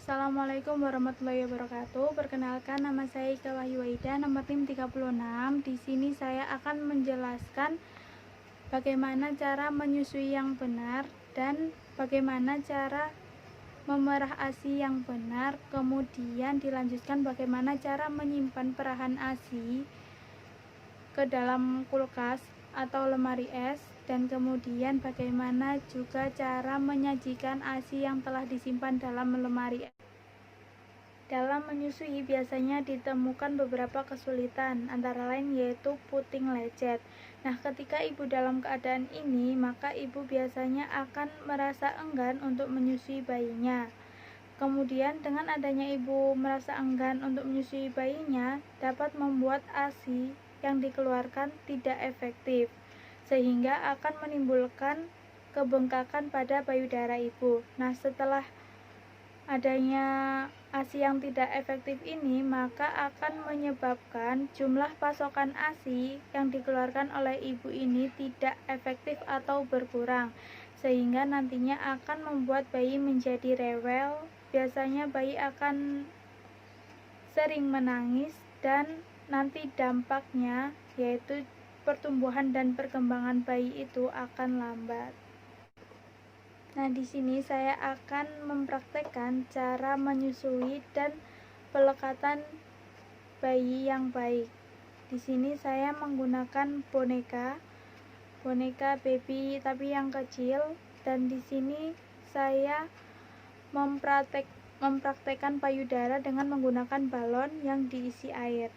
Assalamualaikum warahmatullahi wabarakatuh. Perkenalkan, nama saya Ika Wahyu Aida, nomor NIM 36. Di sini saya akan menjelaskan bagaimana cara menyusui yang benar dan bagaimana cara memerah ASI yang benar. Kemudian dilanjutkan bagaimana cara menyimpan perahan ASI ke dalam kulkas atau lemari es, dan kemudian bagaimana juga cara menyajikan ASI yang telah disimpan dalam lemari es. Dalam menyusui biasanya ditemukan beberapa kesulitan, antara lain yaitu puting lecet. Nah, ketika ibu dalam keadaan ini, maka ibu biasanya akan merasa enggan untuk menyusui bayinya. Kemudian dengan adanya ibu merasa enggan untuk menyusui bayinya, dapat membuat ASI yang dikeluarkan tidak efektif, sehingga akan menimbulkan kebengkakan pada payudara ibu. Nah, setelah adanya ASI yang tidak efektif ini, maka akan menyebabkan jumlah pasokan ASI yang dikeluarkan oleh ibu ini tidak efektif atau berkurang, sehingga nantinya akan membuat bayi menjadi rewel. Biasanya bayi akan sering menangis dan nanti dampaknya yaitu pertumbuhan dan perkembangan bayi itu akan lambat. Nah, di sini saya akan mempraktekkan cara menyusui dan pelekatan bayi yang baik. Di sini saya menggunakan boneka baby tapi yang kecil, dan di sini saya mempraktekkan payudara dengan menggunakan balon yang diisi air.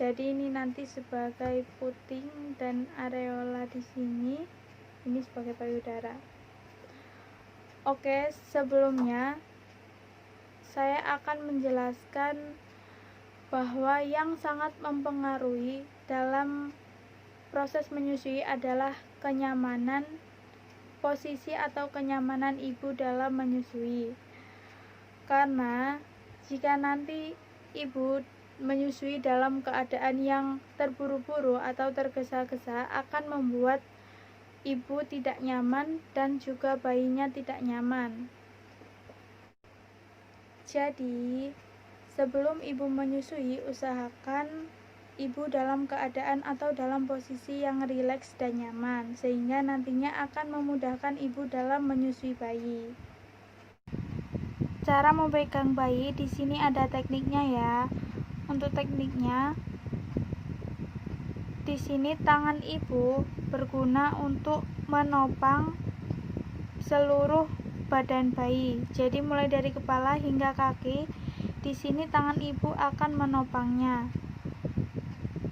Jadi ini nanti sebagai puting dan areola di sini. Ini sebagai payudara. Oke, sebelumnya saya akan menjelaskan bahwa yang sangat mempengaruhi dalam proses menyusui adalah kenyamanan posisi atau kenyamanan ibu dalam menyusui. Karena jika nanti ibu menyusui dalam keadaan yang terburu-buru atau tergesa-gesa, akan membuat ibu tidak nyaman dan juga bayinya tidak nyaman. Jadi, sebelum ibu menyusui, usahakan ibu dalam keadaan atau dalam posisi yang rileks dan nyaman, sehingga nantinya akan memudahkan ibu dalam menyusui bayi. Cara memegang bayi di sini ada tekniknya ya. Untuk tekniknya, di sini tangan ibu berguna untuk menopang seluruh badan bayi. Jadi mulai dari kepala hingga kaki, di sini tangan ibu akan menopangnya.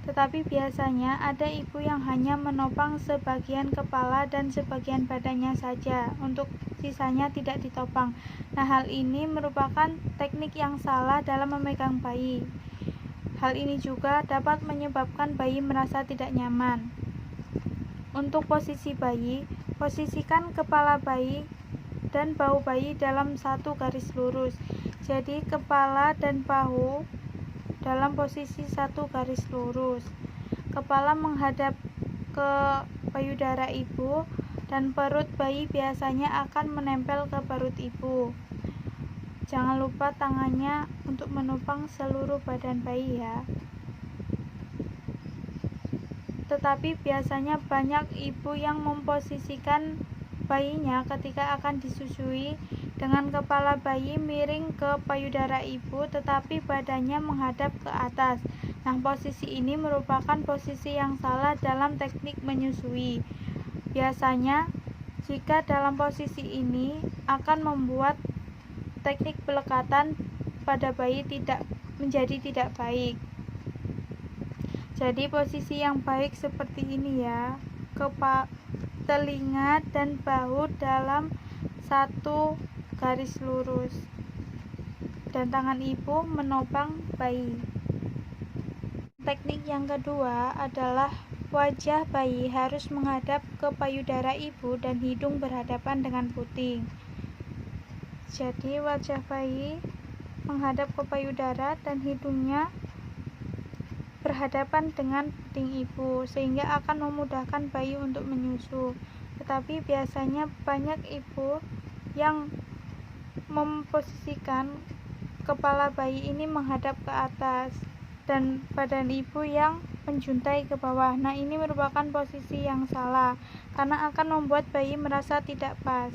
Tetapi biasanya ada ibu yang hanya menopang sebagian kepala dan sebagian badannya saja, untuk sisanya tidak ditopang. Nah, hal ini merupakan teknik yang salah dalam memegang bayi. Hal ini juga dapat menyebabkan bayi merasa tidak nyaman. Untuk posisi bayi, posisikan kepala bayi dan bahu bayi dalam satu garis lurus. Jadi kepala dan bahu dalam posisi satu garis lurus. Kepala menghadap ke payudara ibu dan perut bayi biasanya akan menempel ke perut ibu. Jangan lupa tangannya untuk menopang seluruh badan bayi ya. Tetapi biasanya banyak ibu yang memposisikan bayinya ketika akan disusui dengan kepala bayi miring ke payudara ibu, tetapi badannya menghadap ke atas. Nah, posisi ini merupakan posisi yang salah dalam teknik menyusui. Biasanya jika dalam posisi ini akan membuat teknik pelekatan pada bayi menjadi tidak baik. Jadi posisi yang baik seperti ini ya. Telinga dan bahu dalam satu garis lurus, dan tangan ibu menopang bayi. Teknik yang kedua adalah wajah bayi harus menghadap ke payudara ibu dan hidung berhadapan dengan puting. Jadi wajah bayi menghadap ke payudara dan hidungnya berhadapan dengan puting ibu, sehingga akan memudahkan bayi untuk menyusu. Tetapi biasanya banyak ibu yang memposisikan kepala bayi ini menghadap ke atas dan badan ibu yang menjuntai ke bawah. Nah, ini merupakan posisi yang salah karena akan membuat bayi merasa tidak pas.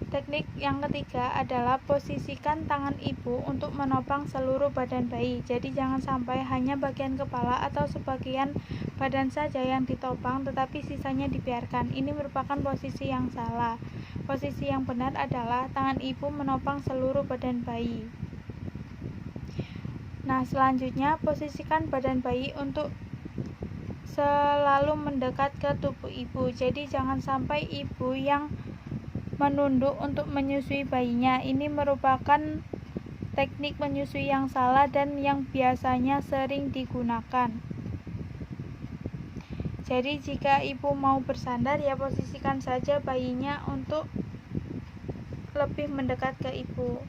Teknik yang ketiga adalah posisikan tangan ibu untuk menopang seluruh badan bayi. Jadi jangan sampai hanya bagian kepala atau sebagian badan saja yang ditopang tetapi sisanya dibiarkan. Ini merupakan posisi yang salah. Posisi yang benar adalah tangan ibu menopang seluruh badan bayi. Nah, selanjutnya posisikan badan bayi untuk selalu mendekat ke tubuh ibu. Jadi jangan sampai ibu yang menunduk untuk menyusui bayinya. Ini merupakan teknik menyusui yang salah dan yang biasanya sering digunakan. Jadi jika ibu mau bersandar, ya posisikan saja bayinya untuk lebih mendekat ke ibu.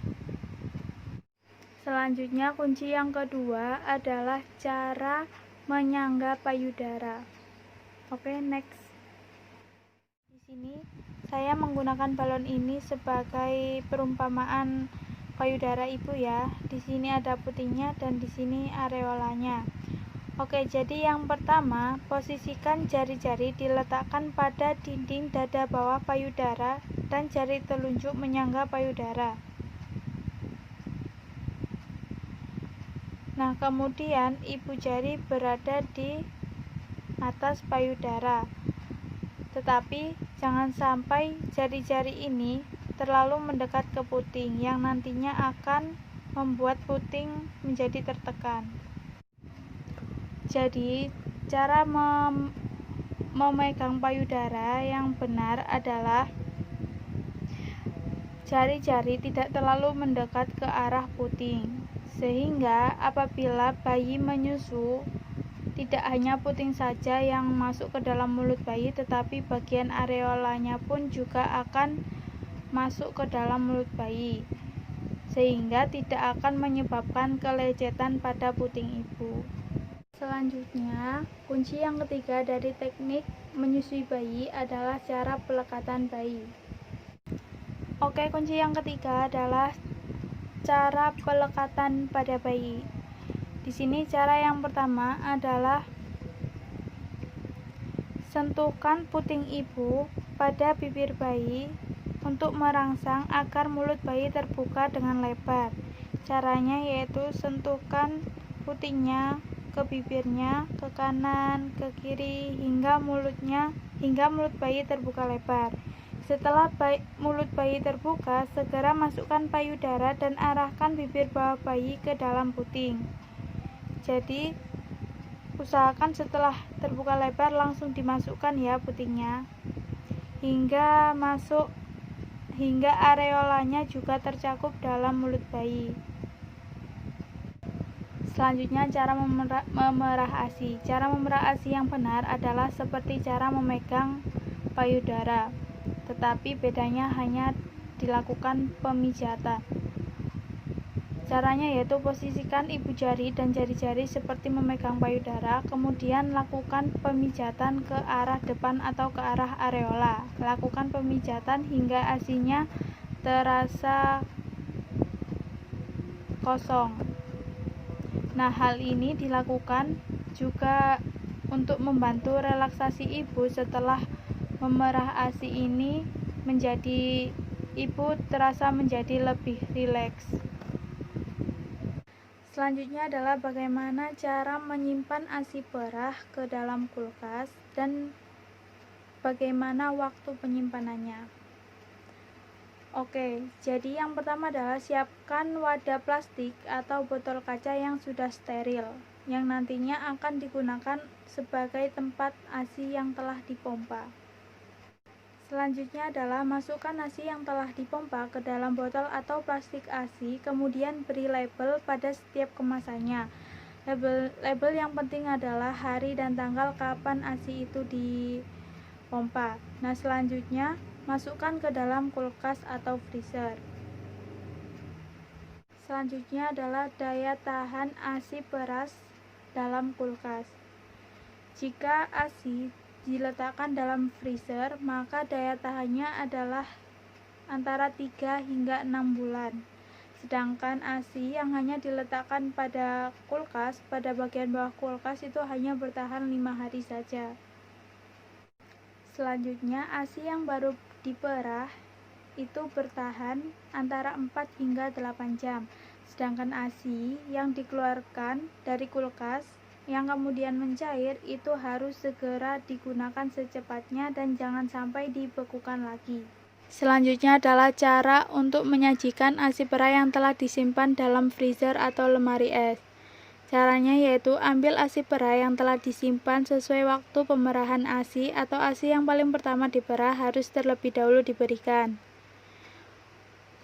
Selanjutnya, kunci yang kedua adalah cara menyangga payudara. Oke, next. Di sini saya menggunakan balon ini sebagai perumpamaan payudara ibu ya. Di sini ada putingnya dan di sini areolanya. Oke, jadi yang pertama, posisikan jari-jari diletakkan pada dinding dada bawah payudara dan jari telunjuk menyangga payudara. Nah, kemudian ibu jari berada di atas payudara. Tetapi jangan sampai jari-jari ini terlalu mendekat ke puting yang nantinya akan membuat puting menjadi tertekan. Jadi, cara memegang payudara yang benar adalah jari-jari tidak terlalu mendekat ke arah puting, sehingga apabila bayi menyusu, tidak hanya puting saja yang masuk ke dalam mulut bayi, tetapi bagian areolanya pun juga akan masuk ke dalam mulut bayi, sehingga tidak akan menyebabkan kelecetan pada puting ibu. Selanjutnya, kunci yang ketiga dari teknik menyusui bayi adalah cara pelekatan bayi. Oke, kunci yang ketiga adalah cara pelekatan pada bayi. Di sini cara yang pertama adalah sentuhkan puting ibu pada bibir bayi untuk merangsang agar mulut bayi terbuka dengan lebar. Caranya yaitu sentuhkan putingnya ke bibirnya, ke kanan, ke kiri hingga mulut bayi terbuka lebar. Setelah mulut bayi terbuka, segera masukkan payudara dan arahkan bibir bawah bayi ke dalam puting. Jadi usahakan setelah terbuka lebar langsung dimasukkan ya putingnya hingga areolanya juga tercakup dalam mulut bayi. Selanjutnya, cara memerah ASI. Cara memerah ASI yang benar adalah seperti cara memegang payudara, tetapi bedanya hanya dilakukan pemijatan. Caranya yaitu posisikan ibu jari dan jari-jari seperti memegang payudara, kemudian lakukan pemijatan ke arah depan atau ke arah areola. Lakukan pemijatan hingga ASI-nya terasa kosong. Nah, hal ini dilakukan juga untuk membantu relaksasi ibu setelah memerah ASI ini menjadi ibu terasa menjadi lebih rileks. Selanjutnya adalah bagaimana cara menyimpan ASI perah ke dalam kulkas dan bagaimana waktu penyimpanannya. Oke, jadi yang pertama adalah siapkan wadah plastik atau botol kaca yang sudah steril, yang nantinya akan digunakan sebagai tempat ASI yang telah dipompa. Selanjutnya adalah masukkan ASI yang telah dipompa ke dalam botol atau plastik ASI, kemudian beri label pada setiap kemasannya. Label yang penting adalah hari dan tanggal kapan ASI itu dipompa. Nah, selanjutnya masukkan ke dalam kulkas atau freezer. Selanjutnya adalah daya tahan ASI peras dalam kulkas. Jika ASI diletakkan dalam freezer, maka daya tahannya adalah antara 3 hingga 6 bulan. Sedangkan ASI yang hanya diletakkan pada kulkas, pada bagian bawah kulkas itu hanya bertahan 5 hari saja. Selanjutnya, ASI yang baru diperah itu bertahan antara 4 hingga 8 jam. Sedangkan ASI yang dikeluarkan dari kulkas yang kemudian mencair itu harus segera digunakan secepatnya dan jangan sampai dibekukan lagi. Selanjutnya adalah cara untuk menyajikan ASI perah yang telah disimpan dalam freezer atau lemari es. Caranya yaitu ambil ASI perah yang telah disimpan sesuai waktu pemerahan ASI atau ASI yang paling pertama diperah harus terlebih dahulu diberikan.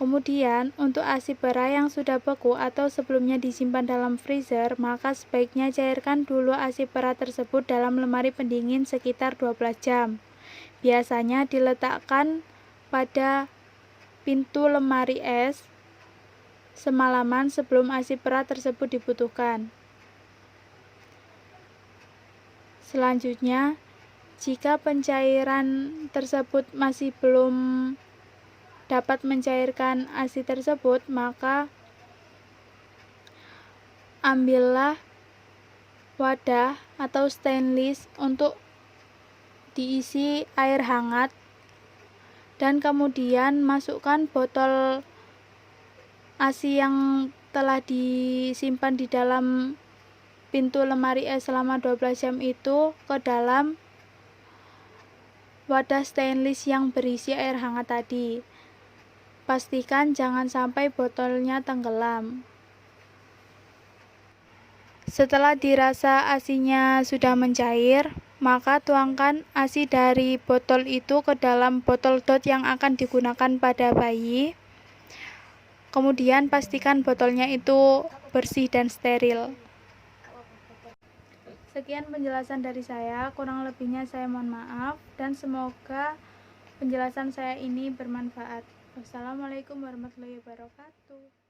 Kemudian untuk ASI perah yang sudah beku atau sebelumnya disimpan dalam freezer, maka sebaiknya cairkan dulu ASI perah tersebut dalam lemari pendingin sekitar 12 jam. Biasanya diletakkan pada pintu lemari es semalaman sebelum ASI perah tersebut dibutuhkan. Selanjutnya, jika pencairan tersebut masih belum dapat mencairkan ASI tersebut, maka ambillah wadah atau stainless untuk diisi air hangat dan kemudian masukkan botol ASI yang telah disimpan di dalam pintu lemari es selama 12 jam itu ke dalam wadah stainless yang berisi air hangat tadi. Pastikan jangan sampai botolnya tenggelam. Setelah dirasa ASI-nya sudah mencair, maka tuangkan ASI dari botol itu ke dalam botol dot yang akan digunakan pada bayi. Kemudian pastikan botolnya itu bersih dan steril. Sekian penjelasan dari saya, kurang lebihnya saya mohon maaf dan semoga penjelasan saya ini bermanfaat. Wassalamualaikum warahmatullahi wabarakatuh.